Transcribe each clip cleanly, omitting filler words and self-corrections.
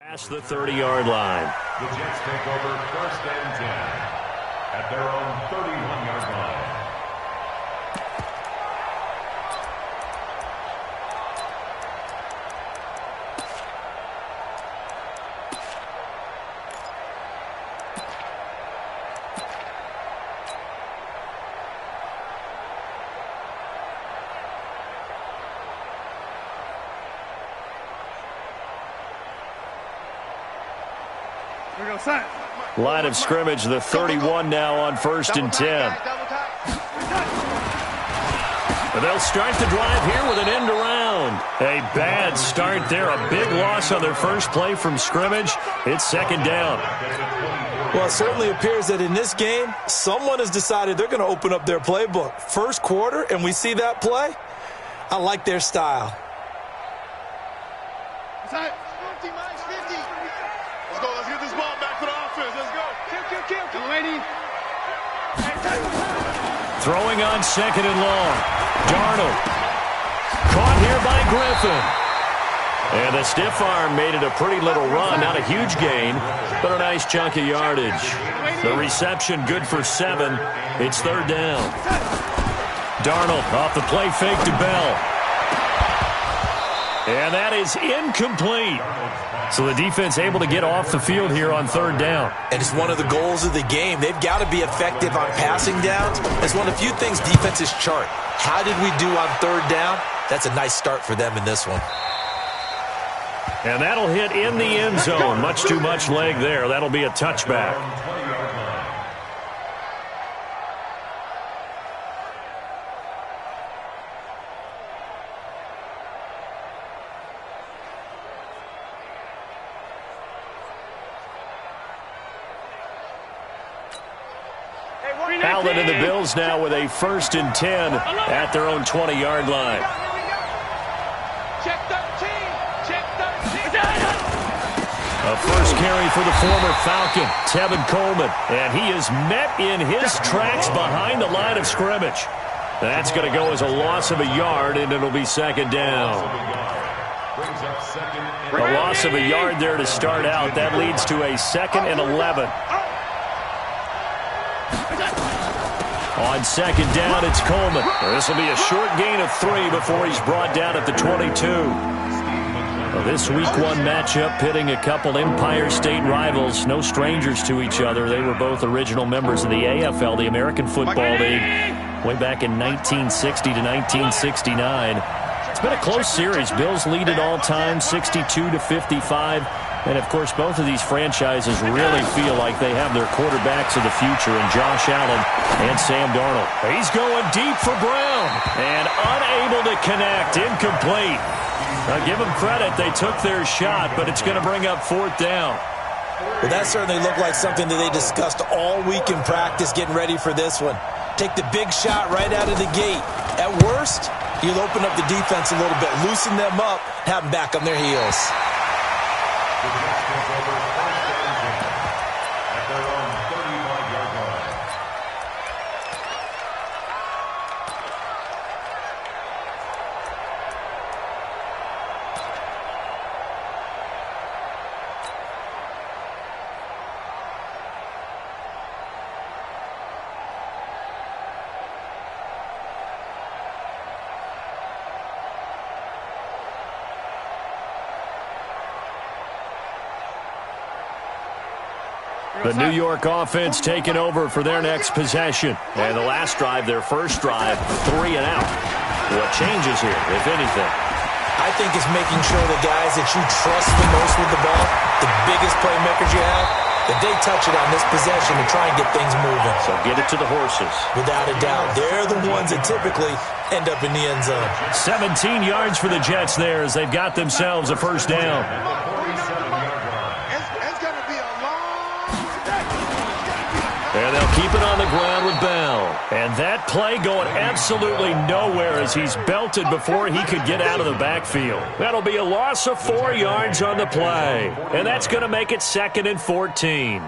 Past the 30-yard line. The Jets take over 1st and 10 at their own 31-yard line. Line of scrimmage, the 31 now on 1st and 10. But they'll start the drive here with an end around. A bad start there, a big loss on their first play from scrimmage. It's 2nd down. Well, it certainly appears that in this game, someone has decided they're going to open up their playbook. First quarter, and we see that play. I like their style. Throwing on 2nd and long. Darnold. Caught here by Griffin. And the stiff arm made it a pretty little run. Not a huge gain, but a nice chunk of yardage. The reception good for 7. It's 3rd down. Darnold off the play fake to Bell. And that is incomplete. So the defense able to get off the field here on 3rd down. And it's one of the goals of the game. They've got to be effective on passing downs. It's one of the few things defenses chart. How did we do on 3rd down? That's a nice start for them in this one. And that'll hit in the end zone. Much too much leg there. That'll be a touchback. Allen and the Bills now with a 1st and 10 at their own 20-yard line. Check 13. Check 13. A first carry for the former Falcon, Tevin Coleman. And he is met in his tracks behind the line of scrimmage. That's going to go as a loss of a yard, and it'll be 2nd down. A loss of a yard there to start out. That leads to a 2nd and 11. On 2nd down, it's Coleman. This will be a short gain of 3 before he's brought down at the 22. Well, this Week 1 matchup pitting a couple Empire State rivals, no strangers to each other. They were both original members of the AFL, the American Football League, way back in 1960 to 1969. It's been a close series. Bills lead it all time, 62-55. And, of course, both of these franchises really feel like they have their quarterbacks of the future in Josh Allen and Sam Darnold. He's going deep for Brown and unable to connect. Incomplete. Now, give them credit. They took their shot, but it's going to bring up 4th down. Well, that certainly looked like something that they discussed all week in practice getting ready for this one. Take the big shot right out of the gate. At worst, you'll open up the defense a little bit, loosen them up, have them back on their heels. The Jets take over 1st and 10 at their own 35-yard line. The New York offense taking over for their next possession. And the last drive, their first drive, 3 and out. What changes here, if anything? I think it's making sure the guys that you trust the most with the ball, the biggest playmakers you have, that they touch it on this possession to try and get things moving. So get it to the horses. Without a doubt. They're the ones that typically end up in the end zone. 17 yards for the Jets there as they've got themselves a first down. And they'll keep it on the ground with Bell. And that play going absolutely nowhere as he's belted before he could get out of the backfield. That'll be a loss of 4 yards on the play. And that's going to make it 2nd and 14.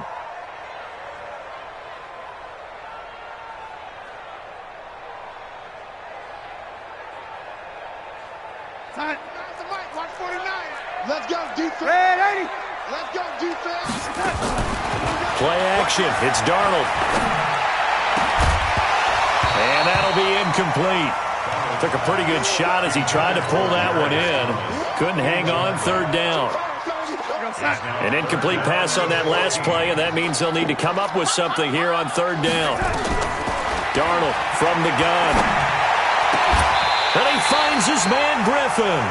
Let's go, defense. Red 80. Let's go, defense. Play action. It's Darnold. And that'll be incomplete. Took a pretty good shot as he tried to pull that one in. Couldn't hang on, third down. An incomplete pass on that last play, and that means they'll need to come up with something here on third down. Darnold from the gun. And he finds his man, Griffin.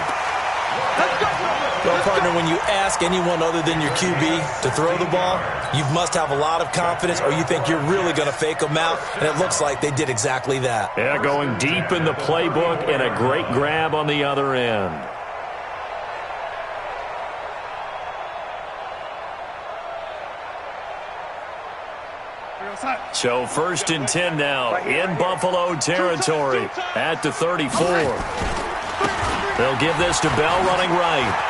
Well, partner, when you ask anyone other than your QB to throw the ball, you must have a lot of confidence, or you think you're really going to fake them out, and it looks like they did exactly that. Yeah, going deep in the playbook and a great grab on the other end. So 1st and 10 now in Buffalo territory at the 34. They'll give this to Bell running right.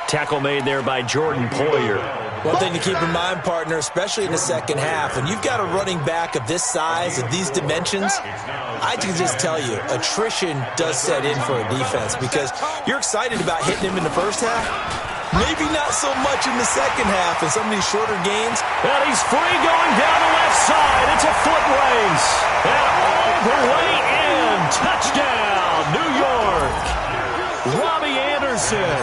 Tackle made there by Jordan Poyer. One thing to keep in mind, partner, especially in the second half, when you've got a running back of this size, of these dimensions, I can just tell you, attrition does set in for a defense because you're excited about hitting him in the first half. Maybe not so much in the second half in some of these shorter games. And he's free going down the left side. It's a foot race. And all the way in. Touchdown, New York. Robbie Anderson,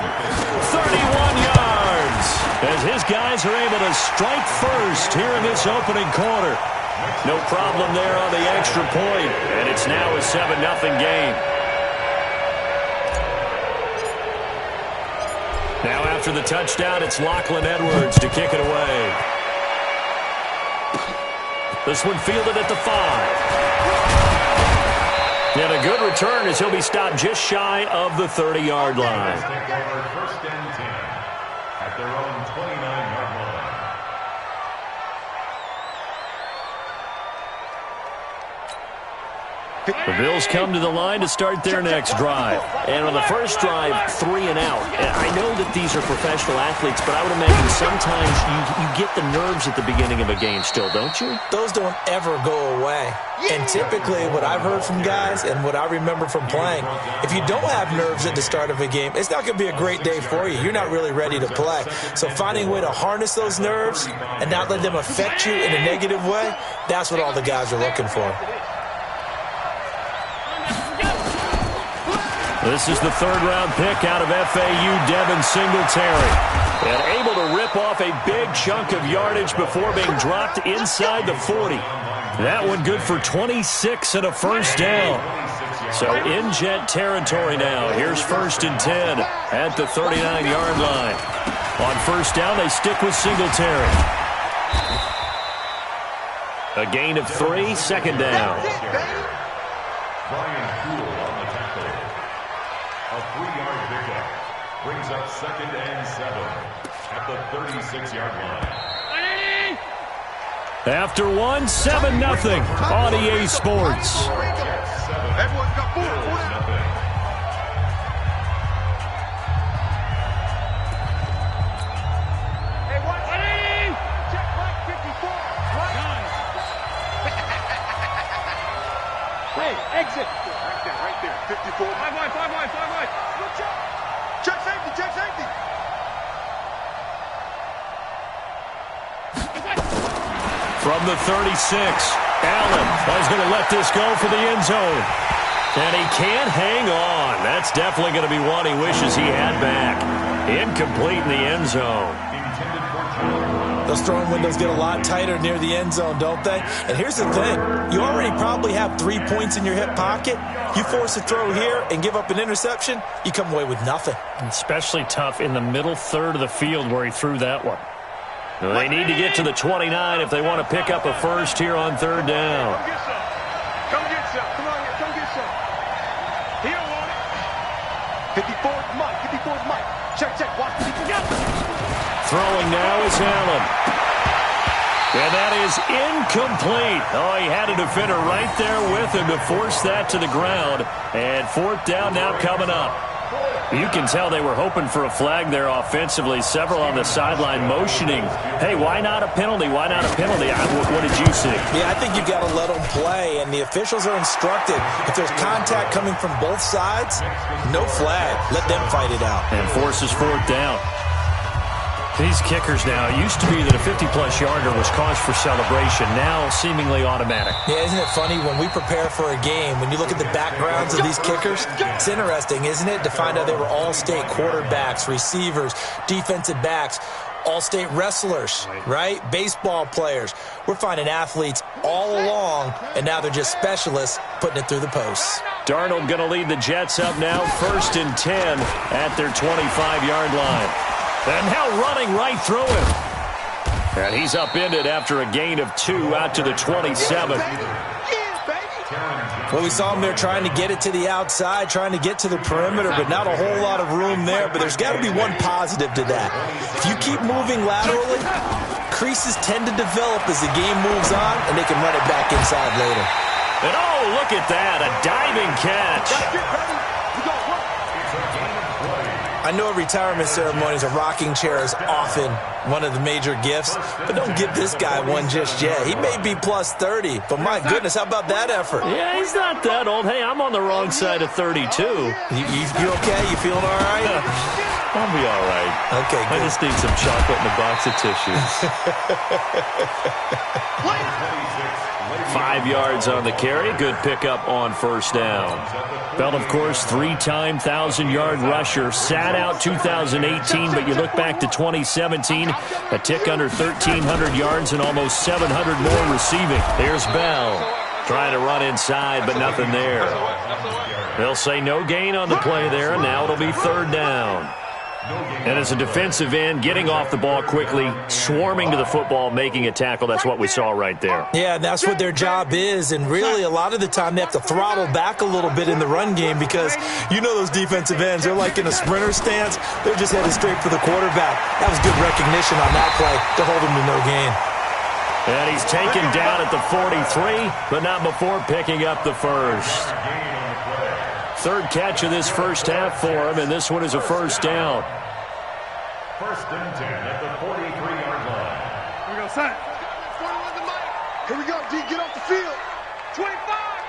31 yards. As his guys are able to strike first here in this opening quarter. No problem there on the extra point. And it's now a 7-0 game. Now after the touchdown, it's Lachlan Edwards to kick it away. This one fielded at the 5. And a good return as he'll be stopped just shy of the 30-yard line. Take over 1st and 10 at their own 29-yard line. The Bills come to the line to start their next drive. And on the first drive, 3 and out. And I know that these are professional athletes, but I would imagine sometimes you get the nerves at the beginning of a game still, don't you? Those don't ever go away. And typically what I've heard from guys and what I remember from playing, if you don't have nerves at the start of a game, it's not going to be a great day for you. You're not really ready to play. So finding a way to harness those nerves and not let them affect you in a negative way, that's what all the guys are looking for. This is the 3rd-round pick out of FAU, Devin Singletary. And able to rip off a big chunk of yardage before being dropped inside the 40. That one good for 26 and a first down. So in Jet territory now. Here's 1st and 10 at the 39-yard line. On first down, they stick with Singletary. A gain of 3, 2nd down. A 3-yard pickup brings up 2nd and 7 at the 36-yard line. After 1, 7-0 on EA Sports. Everyone got 4. Hey, watch. Check Mike 54. Hey, exit. Right there. 54. 5 wide. Check safety. From the 36, Allen is going to let this go for the end zone. And he can't hang on. That's definitely going to be one he wishes he had back. Incomplete in the end zone. Those throwing windows get a lot tighter near the end zone, don't they? And here's the thing. You already probably have 3 points in your hip pocket. You force a throw here and give up an interception, you come away with nothing. Especially tough in the middle third of the field where he threw that one. They need to get to the 29 if they want to pick up a first here on 3rd down. Come get some. Come on here. Come get some. He don't want it. 54's Mike. 54's Mike. Check. Watch the together. Throwing now is Allen. And that is incomplete. Oh, he had a defender right there with him to force that to the ground. And 4th down now coming up. You can tell they were hoping for a flag there offensively. Several on the sideline motioning, hey, why not a penalty? Why not a penalty? What did you see? Yeah, I think you've got to let them play, and the officials are instructed. If there's contact coming from both sides, no flag. Let them fight it out. And forces fourth down. These kickers now, it used to be that a 50-plus yarder was cause for celebration, now seemingly automatic. Yeah, isn't it funny when we prepare for a game, when you look at the backgrounds of these kickers, it's interesting, isn't it, to find out they were all-state quarterbacks, receivers, defensive backs, all-state wrestlers, right? Baseball players. We're finding athletes all along, and now they're just specialists putting it through the posts. Darnold going to lead the Jets up now, 1st and 10 at their 25-yard line. And now running right through him. And he's upended after a gain of 2 out to the 27. Well, we saw him there trying to get it to the outside, trying to get to the perimeter, but not a whole lot of room there. But there's got to be one positive to that. If you keep moving laterally, creases tend to develop as the game moves on, and they can run it back inside later. And oh, look at that, a diving catch. I know retirement ceremonies, a rocking chair is often one of the major gifts, but don't give this guy one just yet. He may be plus 30, but my goodness, how about that effort? Yeah, he's not that old. Hey, I'm on the wrong side of 32. You okay? You feeling all right? I'll be all right. Okay, good. I just need some chocolate and a box of tissues. 5 yards on the carry. Good pickup on first down. Bell, of course, 3-time 1,000-yard rusher. Sat out 2018, but you look back to 2017, a tick under 1,300 yards and almost 700 more receiving. Here's Bell trying to run inside, but nothing there. They'll say no gain on the play there, and now it'll be 3rd down. And as a defensive end, getting off the ball quickly, swarming to the football, making a tackle, that's what we saw right there. Yeah, that's what their job is, and really a lot of the time they have to throttle back a little bit in the run game because you know those defensive ends, they're like in a sprinter stance. They're just headed straight for the quarterback. That was good recognition on that play to hold him to no gain. And he's taken down at the 43, but not before picking up the first. 3rd catch of this first half for him, and this one is a first down. 1st and 10 at the 43-yard line. Here we go, son. Here we go, D. Get off the field. 25,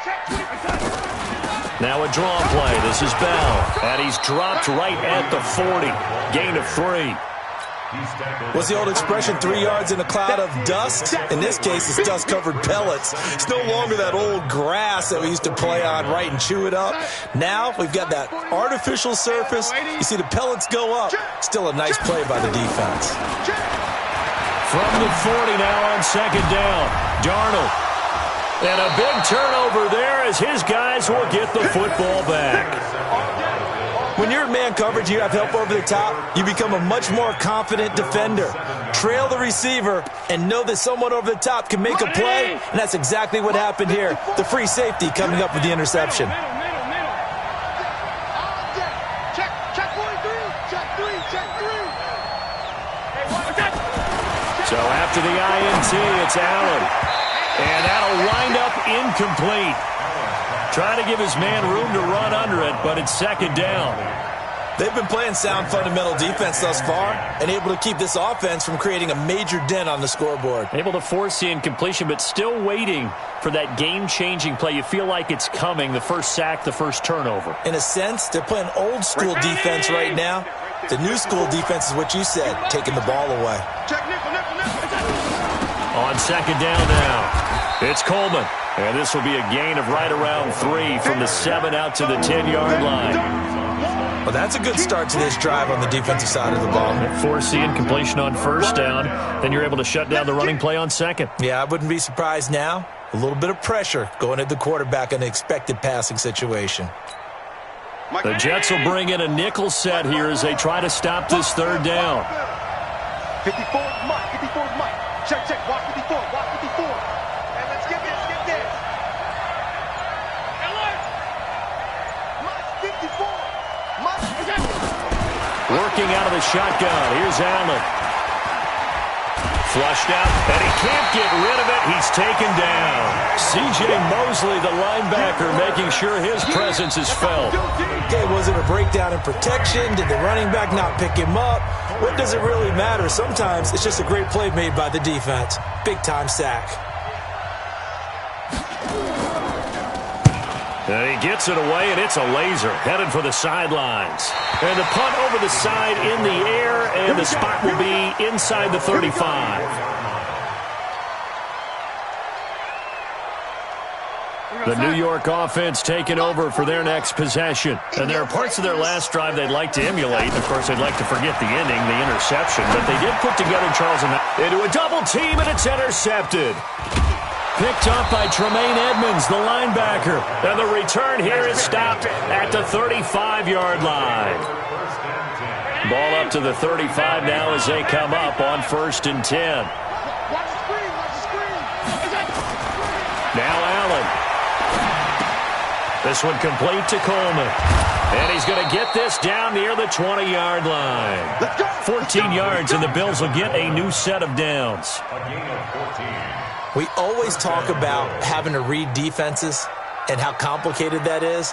check 25. Now a draw play. This is Bell. And he's dropped right at the 40. Gain of 3. What's the old expression, 3 yards in a cloud of dust? In this case, it's dust-covered pellets. It's no longer that old grass that we used to play on, right, and chew it up. Now we've got that artificial surface. You see the pellets go up. Still a nice play by the defense. From the 40 now on 2nd down. Darnold. And a big turnover there as his guys will get the football back. When you're in man coverage, you have help over the top, you become a much more confident defender. Trail the receiver and know that someone over the top can make a play, and that's exactly what happened here. The free safety coming up with the interception. So after the INT, it's Allen. And that'll wind up incomplete. Trying to give his man room to run under it, but it's 2nd down. They've been playing sound fundamental defense thus far and able to keep this offense from creating a major dent on the scoreboard. Able to force the incompletion, but still waiting for that game-changing play. You feel like it's coming, the first sack, the first turnover. In a sense, they're playing old-school defense right now. The new school defense is what you said, taking the ball away. On 2nd down now, it's Coleman. And this will be a gain of right around 3 from the 7 out to the 10-yard line. Well, that's a good start to this drive on the defensive side of the ball. Force the incompletion on 1st down. Then you're able to shut down the running play on 2nd. Yeah, I wouldn't be surprised now. A little bit of pressure going at the quarterback in an expected passing situation. The Jets will bring in a nickel set here as they try to stop this 3rd down. 54 Mike, 54 Mike. Check, check, watch 54, watch 54. And let's get this, get this. Mike, 54. Mike, working out of the shotgun. Here's Allen. Flushed out, and he can't get rid of it. He's taken down. C.J. Mosley, the linebacker, making sure his presence is felt. Okay, was it a breakdown in protection? Did the running back not pick him up? What does it really matter? Sometimes it's just a great play made by the defense. Big-time sack. And he gets it away, and it's a laser headed for the sidelines. And the punt over the side in the air, and the spot will be inside the 35. The New York offense taking over for their next possession. And there are parts of their last drive they'd like to emulate. Of course, they'd like to forget the ending, the interception. But they did put together Charles into a double team, and it's intercepted. Picked up by Tremaine Edmonds, the linebacker. And the return here is stopped at the 35-yard line. Ball up to the 35 now as they come up on 1st and 10. Now Allen. This one complete to Coleman. And he's going to get this down near the 20-yard line. 14 yards, and the Bills will get a new set of downs. A gain of 14. We always talk about having to read defenses and how complicated that is.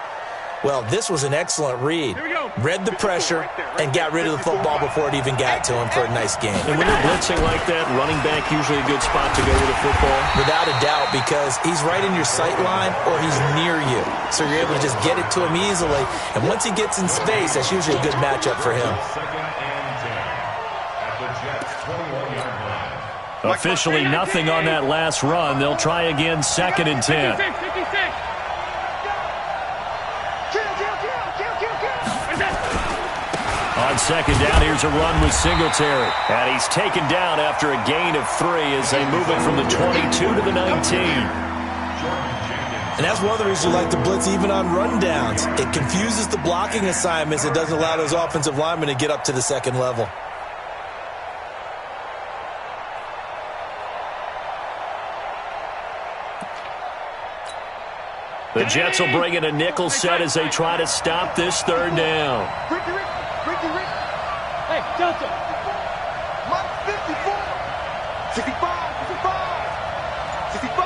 Well, this was an excellent read. Read the pressure and got rid of the football before it even got to him for a nice game. And when they're blitzing like that, running back usually a good spot to go with the football? Without a doubt, because he's right in your sight line or he's near you. So you're able to just get it to him easily. And once he gets in space, that's usually a good matchup for him. 2nd and 10 at the Jets' 21-yard line. Officially nothing on that last run. They'll try again 2nd and 10. On 2nd down, here's a run with Singletary. And he's taken down after a gain of 3 as they move it from the 22 to the 19. And that's one of the reasons you like to blitz even on rundowns. It confuses the blocking assignments. It doesn't allow those offensive linemen to get up to the second level. The Jets will bring in a nickel set as they try to stop this 3rd down. Ricky. Hey, Delta. Mike 54. 65. 65.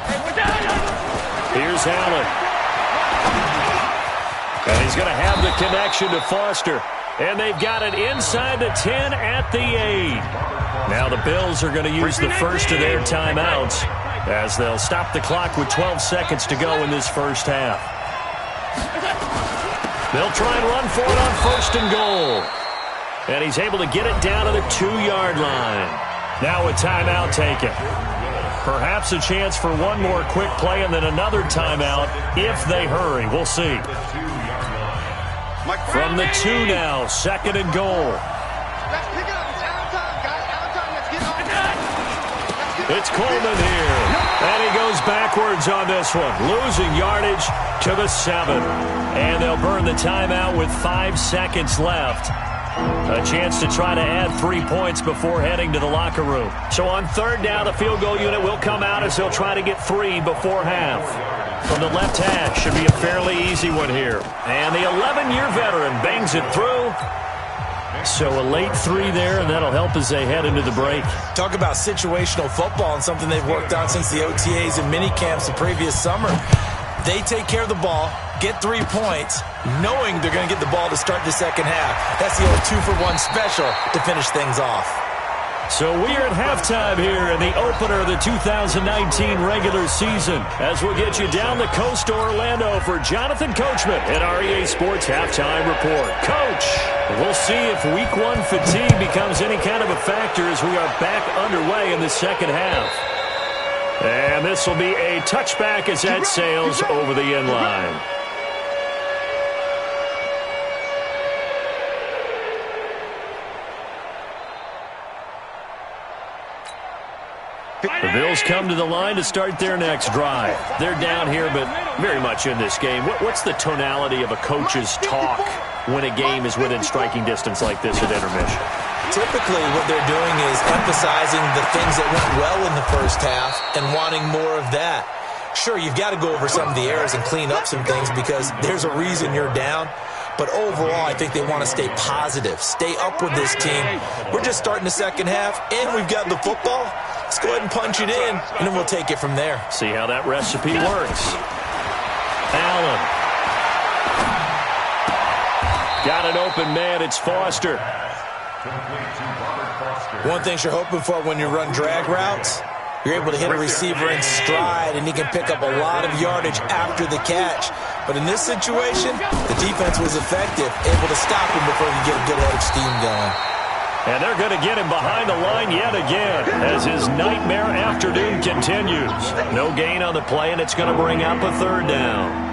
Hey, we're down. Here's Allen. And he's going to have the connection to Foster. And they've got it inside the 10 at the 8. Now the Bills are going to use the first of their timeouts as they'll stop the clock with 12 seconds to go in this first half. They'll try and run for it on 1st and goal. And he's able to get it down to the 2-yard line. Now a timeout taken. Perhaps a chance for one more quick play and then another timeout if they hurry. We'll see. From the 2 now, 2nd and goal. Let's pick it up. It's out of time, guys. Out of time. Let's get on. It's Coleman here. And he goes backwards on this one. Losing yardage to the 7. And they'll burn the timeout with 5 seconds left. A chance to try to add 3 points before heading to the locker room. So on 3rd down, the field goal unit will come out as they'll try to get 3 before half. From the left hash, should be a fairly easy one here. And the 11-year veteran bangs it through. So a late 3 there, and that'll help as they head into the break. Talk about situational football and something they've worked on since the OTAs and mini camps the previous summer. They take care of the ball, get 3 points, knowing they're going to get the ball to start the second half. That's the old 2-for-1 special to finish things off. So we are at halftime here in the opener of the 2019 regular season as we'll get you down the coast to Orlando for Jonathan Coachman at REA Sports Halftime Report. Coach, we'll see if Week 1 fatigue becomes any kind of a factor as we are back underway in the second half. And this will be a touchback as that sails over the end line. The Bills come to the line to start their next drive. They're down here, but very much in this game. What's the tonality of a coach's talk when a game is within striking distance like this at intermission? Typically, what they're doing is emphasizing the things that went well in the first half and wanting more of that. Sure, you've got to go over some of the errors and clean up some things because there's a reason you're down. But overall, I think they want to stay positive, stay up with this team. We're just starting the second half, and we've got the football. Let's go ahead and punch it in, and then we'll take it from there. See how that recipe works. Allen. Got an open man. It's Foster. One thing you're hoping for when you run drag routes, you're able to hit a receiver in stride, and he can pick up a lot of yardage after the catch. But in this situation, the defense was effective, able to stop him before he could get a good head of steam going. And they're going to get him behind the line yet again as his nightmare afternoon continues. No gain on the play, and it's going to bring up a third down.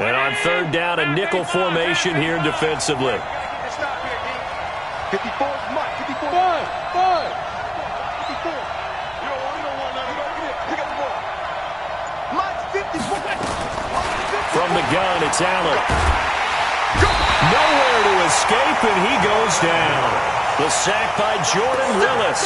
And on third down, a nickel formation here defensively. Stop here, D. 54 is Mike. 54. 5. 54. You don't want nothing. Pick up the ball. Mike's 54. From the gun, it's Allen. Nowhere to escape, and he goes down. The sack by Jordan Willis.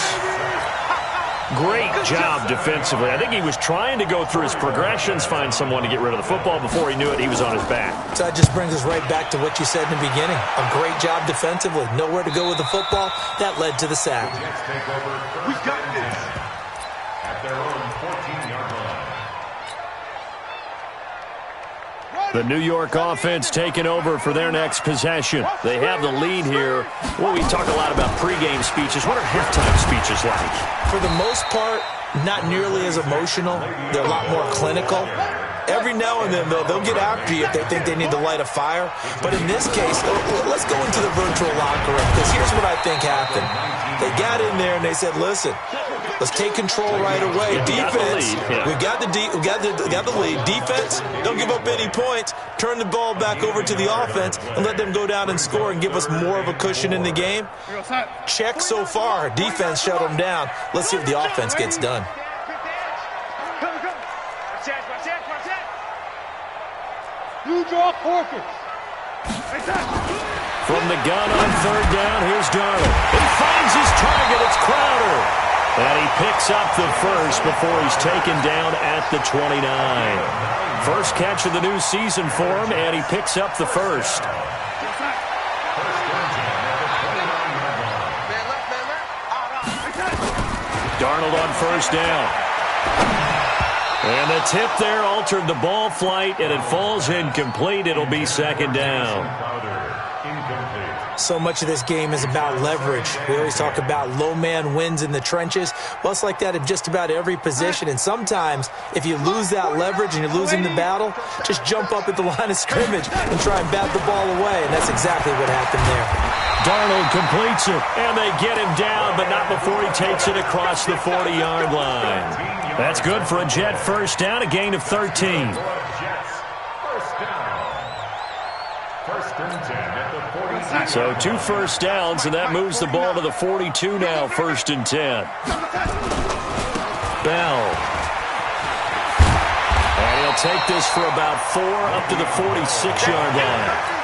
Great job defensively. I think he was trying to go through his progressions, find someone to get rid of the football. Before he knew it, he was on his back. So that just brings us right back to what you said in the beginning. A great job defensively. Nowhere to go with the football. That led to the sack. We got this. At their own 14-yard line. The New York offense taking over for their next possession. They have the lead here. Well, we talk a lot about pregame speeches. What are halftime speeches like? For the most part, not nearly as emotional. They're a lot more clinical. Every now and then, they'll get after you if they think they need to light a fire. But in this case, let's go into the virtual locker room, because here's what I think happened. They got in there and they said, listen, let's take control right away. Defense, we got the lead. Defense, don't give up any points. Turn the ball back over to the offense and let them go down and score and give us more of a cushion in the game. Check so far. Defense shut them down. Let's see if the offense gets done. You draw forfeits. From the gun on third down, here's Darnold. He finds his target. It's Crowder. And he picks up the first before he's taken down at the 29. First catch of the new season for him, and he picks up the first. Darnold on first down. And the tip there altered the ball flight, and it falls incomplete. It'll be second down. So much of this game is about leverage. We always talk about low man wins in the trenches. Well, it's like that in just about every position. And sometimes, if you lose that leverage and you're losing the battle, just jump up at the line of scrimmage and try and bat the ball away. And that's exactly what happened there. Darnold completes it, and they get him down, but not before he takes it across the 40-yard line. That's good for a Jet first down, a gain of 13. So 2 first downs, and that moves the ball to the 42 now, 1st and 10. Bell. And he'll take this for about 4 up to the 46-yard line.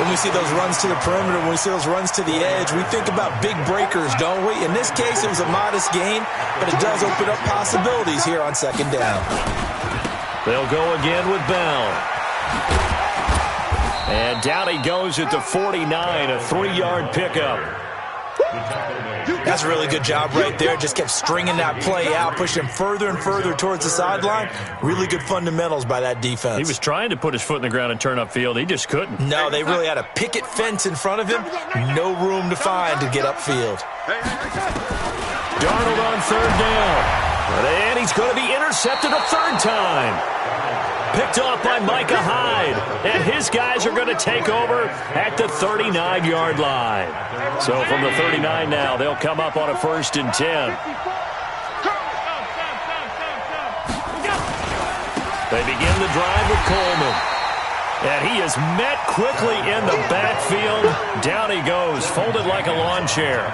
When we see those runs to the perimeter, when we see those runs to the edge, we think about big breakers, don't we? In this case, it was a modest gain, but it does open up possibilities here on second down. They'll go again with Bell. And down he goes at the 49, a 3-yard pickup. That's a really good job right there. Just kept stringing that play out, pushing him further and further towards the sideline. Really good fundamentals by that defense. He was trying to put his foot in the ground and turn upfield. He just couldn't. No, they really had a picket fence in front of him. No room to find to get upfield. Darnold on third down. And he's going to be intercepted a third time. Picked off by Micah Hyde. And his guys are going to take over at the 39-yard line. So from the 39 now, they'll come up on a 1st and 10. They begin the drive with Coleman. And he is met quickly in the backfield. Down he goes, folded like a lawn chair.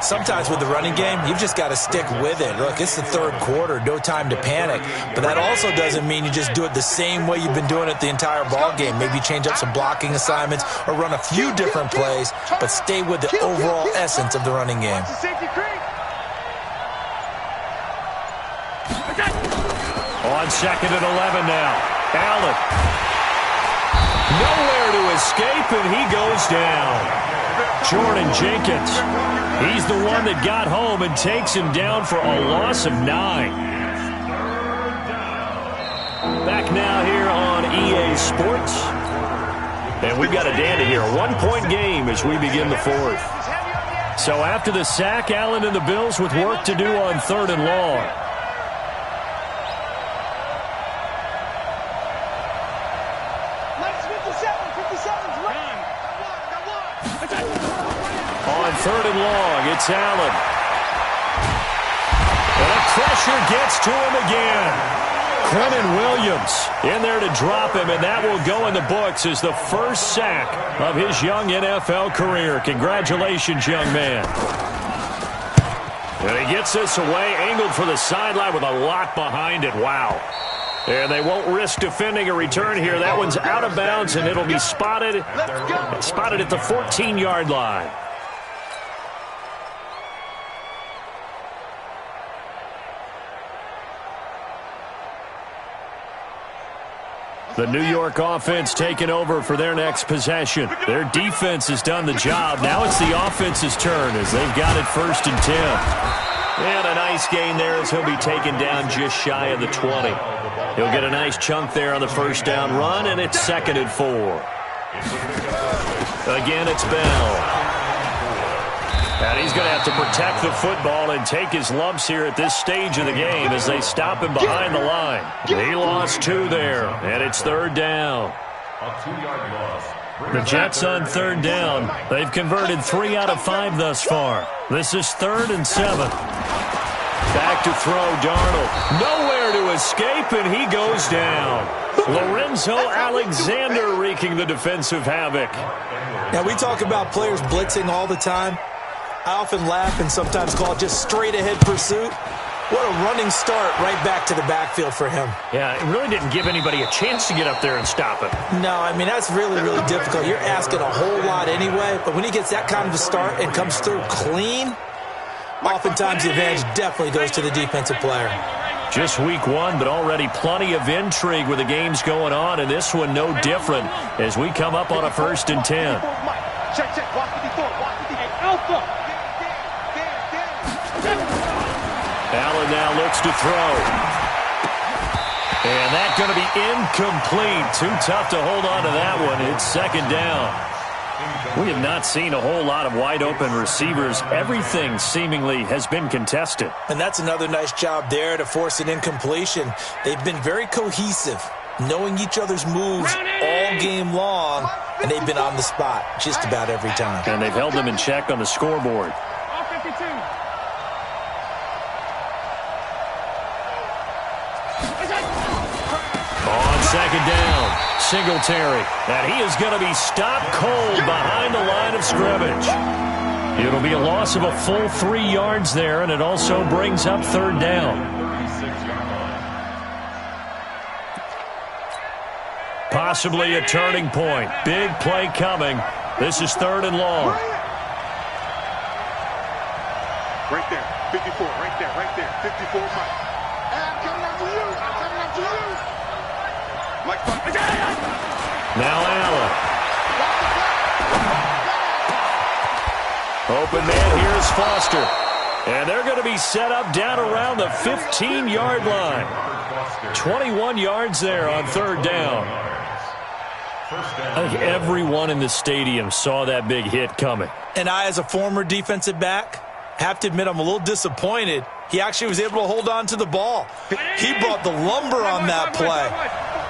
Sometimes with the running game, you've just got to stick with it. Look, it's the third quarter, no time to panic. But that also doesn't mean you just do it the same way you've been doing it the entire ball game. Maybe change up some blocking assignments or run a few different plays, but stay with the overall essence of the running game. On 2nd and 11 now. Allen. Nowhere to escape, and he goes down. Jordan Jenkins. He's the one that got home and takes him down for a loss of 9. Back now here on EA Sports. And we've got a dandy here. A 1-point game as we begin the 4th. So after the sack, Allen and the Bills with work to do on 3rd and long. On 3rd and long, it's Allen. And the pressure gets to him again. Quentin Williams in there to drop him, and that will go in the books as the first sack of his young NFL career. Congratulations, young man. And he gets this away, angled for the sideline with a lot behind it. Wow. And they won't risk defending a return here. That one's out of bounds, and it'll be spotted at the 14-yard line. The New York offense taking over for their next possession. Their defense has done the job. Now it's the offense's turn as they've got it 1st and 10. And a nice gain there as he'll be taken down just shy of the 20. He'll get a nice chunk there on the first down run, and it's 2nd and 4. Again, it's Bell. And he's going to have to protect the football and take his lumps here at this stage of the game as they stop him behind the line. He lost 2 there, and it's 3rd down. The Jets on 3rd down. They've converted 3 out of 5 thus far. This is 3rd and 7. Back to throw, Darnold. Nowhere to escape, and he goes down. Lorenzo Alexander wreaking the defensive havoc. Now, we talk about players blitzing all the time. I often laugh and sometimes call it just straight-ahead pursuit. What a running start right back to the backfield for him. Yeah, it really didn't give anybody a chance to get up there and stop him. No, I mean, that's really, really difficult. You're asking a whole lot anyway, but when he gets that kind of a start and comes through clean, oftentimes the advantage definitely goes to the defensive player. Just week 1, but already plenty of intrigue with the games going on, and this one no different as we come up on a 1st and 10. Check, watch 54, watch 54. Alpha. Allen now looks to throw. And that's going to be incomplete. Too tough to hold on to that one. It's 2nd down. We have not seen a whole lot of wide-open receivers. Everything seemingly has been contested. And that's another nice job there to force an incompletion. They've been very cohesive, knowing each other's moves all game long, and they've been on the spot just about every time. And they've held them in check on the scoreboard. On 2nd down, Singletary. And he is going to be stopped cold behind the line of scrimmage. It'll be a loss of a full 3 yards there, and it also brings up 3rd down. Possibly a turning point. Big play coming. This is 3rd and long. Right there, 54, right there, 54, Mike. I'm coming up to you, Mike, now Allen. Open man here is Foster. And they're going to be set up down around the 15-yard line. 21 yards there on 3rd down. I think everyone in the stadium saw that big hit coming. And I, as a former defensive back, have to admit I'm a little disappointed. He actually was able to hold on to the ball. He brought the lumber on that play.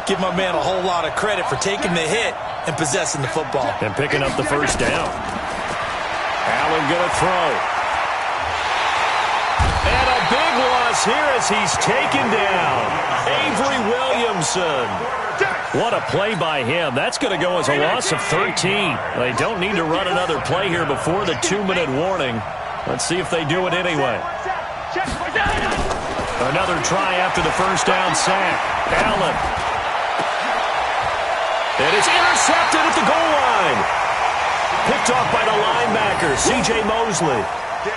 Give my man a whole lot of credit for taking the hit and possessing the football. And picking up the first down. Allen going to throw. And a big loss here as he's taken down. Avery Williamson. What a play by him. That's going to go as a loss of 13. They don't need to run another play here before the 2-minute warning. Let's see if they do it anyway. Another try after the first down sack. Allen. And it's intercepted at the goal line. Picked off by the linebacker, C.J. Mosley.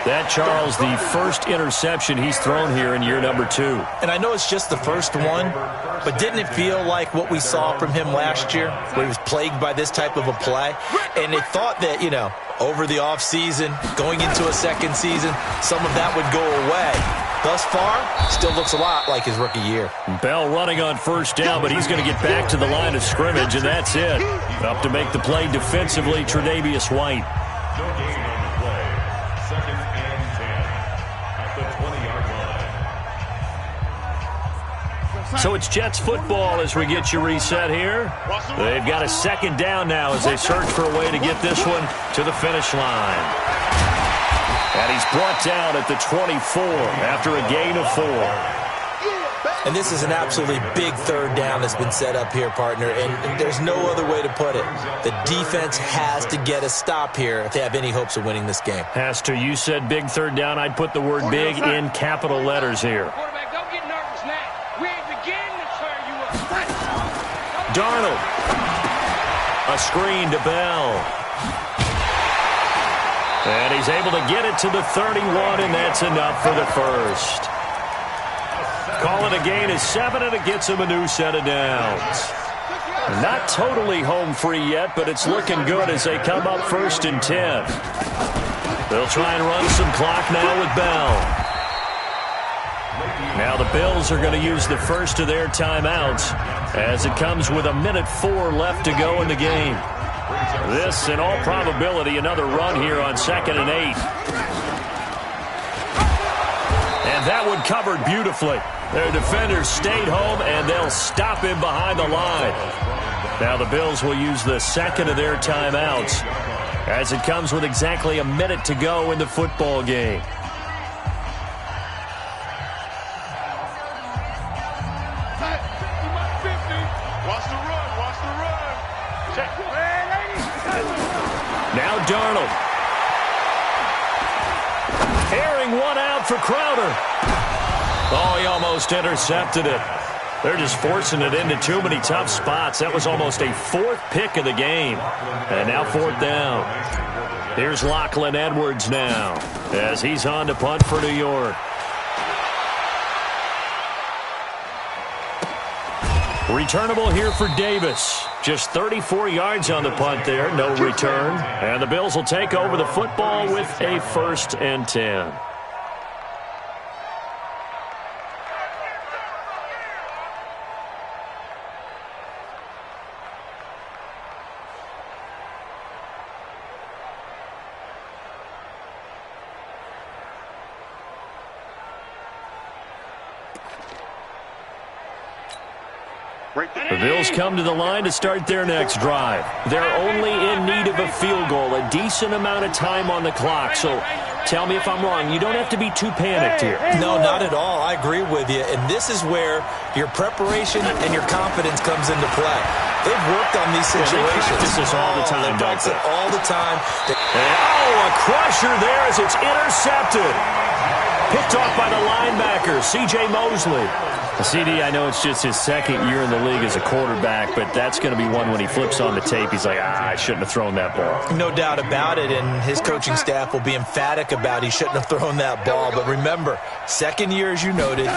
That, Charles, the first interception he's thrown here in year number 2. And I know it's just the first one, but didn't it feel like what we saw from him last year, where he was plagued by this type of a play? And they thought that, you know, over the offseason, going into a second season, some of that would go away. Thus far, still looks a lot like his rookie year. Bell running on first down, but he's going to get back to the line of scrimmage, and that's it. Up to make the play defensively, Tre'Davious White. No gain on the play. 2nd and 10 at the 20-yard line. So it's Jets football as we get you reset here. They've got a 2nd down now as they search for a way to get this one to the finish line. And he's brought down at the 24 after a gain of 4. And this is an absolutely big 3rd down that's been set up here, partner, and there's no other way to put it. The defense has to get a stop here if they have any hopes of winning this game. Pastor, you said big 3rd down. I'd put the word big in capital letters here. Quarterback, don't get nervous now. We ain't beginning to tear you up. Darnold. A screen to Bell. And he's able to get it to the 31, and that's enough for the first. Call it a gain of 7, and it gets him a new set of downs. Not totally home free yet, but it's looking good as they come up 1st and 10. They'll try and run some clock now with Bell. Now the Bills are going to use the first of their timeouts as it comes with 1:04 left to go in the game. This, in all probability, another run here on 2nd and 8. And that one covered beautifully. Their defenders stayed home, and they'll stop him behind the line. Now the Bills will use the 2nd of their timeouts as it comes with exactly a minute to go in the football game. Now Darnold. Airing one out for Crowder. Oh, he almost intercepted it. They're just forcing it into too many tough spots. That was almost a 4th pick of the game. And now 4th down. Here's Lachlan Edwards now as he's on to punt for New York. Returnable here for Davis. Just 34 yards on the punt there. No return. And the Bills will take over the football with a 1st and 10. The Bills come to the line to start their next drive. They're only in need of a field goal, a decent amount of time on the clock. So tell me if I'm wrong. You don't have to be too panicked here. No, not at all. I agree with you. And this is where your preparation and your confidence comes into play. They've worked on these situations. They practice this all the time, they practice it all the time. A crusher there as it's intercepted. Picked off by the linebacker, C.J. Mosley. CD, I know it's just his 2nd year in the league as a quarterback, but that's going to be one when he flips on the tape, he's like, I shouldn't have thrown that ball. No doubt about it, and his coaching staff will be emphatic about he shouldn't have thrown that ball. But remember, 2nd year, as you noted,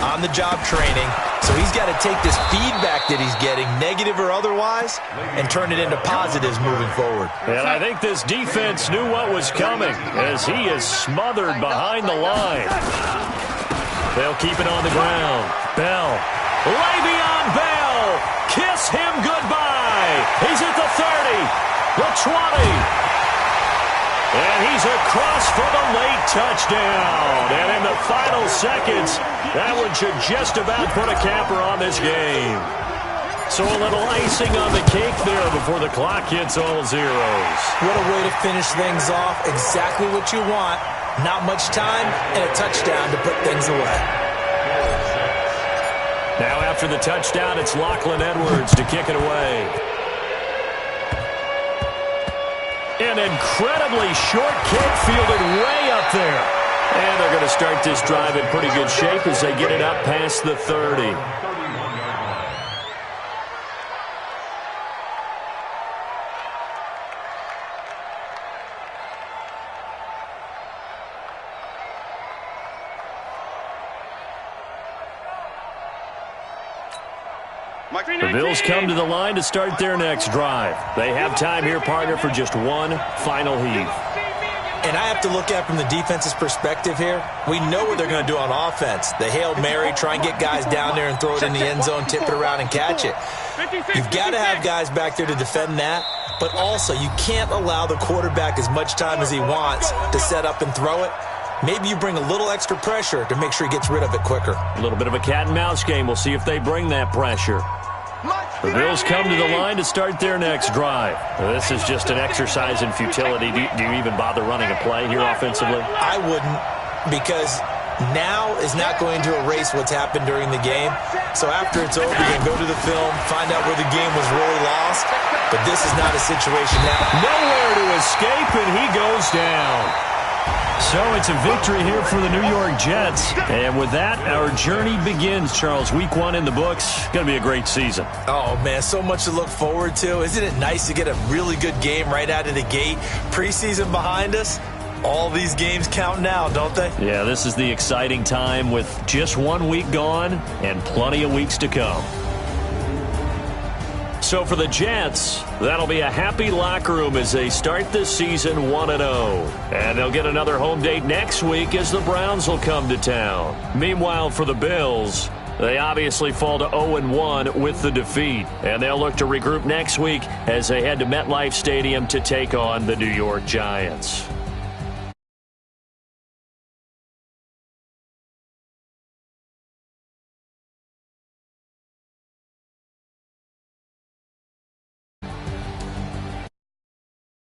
on-the-job training, so he's got to take this feedback that he's getting, negative or otherwise, and turn it into positives moving forward. And I think this defense knew what was coming as he is smothered behind the line. They'll keep it on the ground. Bell. Le'Veon Bell. Kiss him goodbye. He's at the 30. The 20. And he's across for the late touchdown. And in the final seconds, that one should just about put a capper on this game. So a little icing on the cake there before the clock hits all zeros. What a way to finish things off. Exactly what you want. Not much time and a touchdown to put things away. Now after the touchdown, it's Lachlan Edwards to kick it away. An incredibly short kick fielded way up there. And they're going to start this drive in pretty good shape as they get it up past the 30. The Bills come to the line to start their next drive. They have time here, partner, for just one final heave. And I have to look at it from the defense's perspective here. We know what they're going to do on offense. The Hail Mary, try and get guys down there and throw it in the end zone, tip it around and catch it. You've got to have guys back there to defend that, but also you can't allow the quarterback as much time as he wants to set up and throw it. Maybe you bring a little extra pressure to make sure he gets rid of it quicker. A little bit of a cat and mouse game. We'll see if they bring that pressure. The Bills come to the line to start their next drive. This is just an exercise in futility. Do you even bother running a play here offensively? I wouldn't, because now is not going to erase what's happened during the game. So after it's over, you can go to the film, find out where the game was really lost. But this is not a situation now. Nowhere to escape, and he goes down. So it's a victory here for the New York Jets. And with that, our journey begins, Charles. Week 1 in the books. Going to be a great season. Oh, man, so much to look forward to. Isn't it nice to get a really good game right out of the gate? Preseason behind us. All these games count now, don't they? Yeah, this is the exciting time with just 1 week gone and plenty of weeks to come. So for the Jets, that'll be a happy locker room as they start this season 1-0. And they'll get another home date next week as the Browns will come to town. Meanwhile, for the Bills, they obviously fall to 0-1 with the defeat. And they'll look to regroup next week as they head to MetLife Stadium to take on the New York Giants.